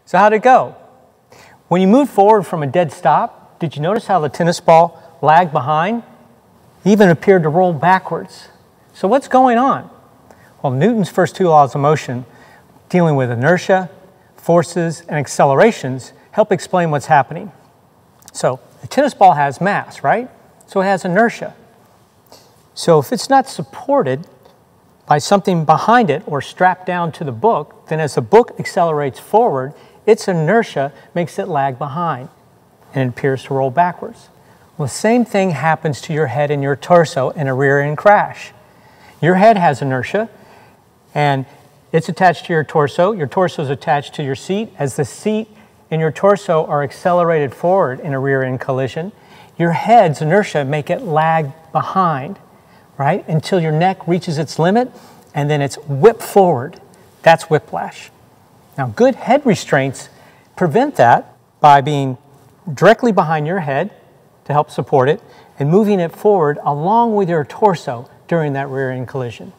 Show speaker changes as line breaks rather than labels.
So how'd it go? When you moved forward from a dead stop, did you notice how the tennis ball lagged behind? It even appeared to roll backwards. So what's going on? Well, Newton's first two laws of motion, dealing with inertia, forces, and accelerations, help explain what's happening. So the tennis ball has mass, right? So it has inertia. So if it's not supported by something behind it or strapped down to the book, then as the book accelerates forward, its inertia makes it lag behind and it appears to roll backwards. Well, the same thing happens to your head and your torso in a rear-end crash. Your head has inertia and it's attached to your torso is attached to your seat. As the seat and your torso are accelerated forward in a rear-end collision, your head's inertia make it lag behind, right? Until your neck reaches its limit and then it's whipped forward. That's whiplash. Now, good head restraints prevent that by being directly behind your head to help support it and moving it forward along with your torso during that rear-end collision.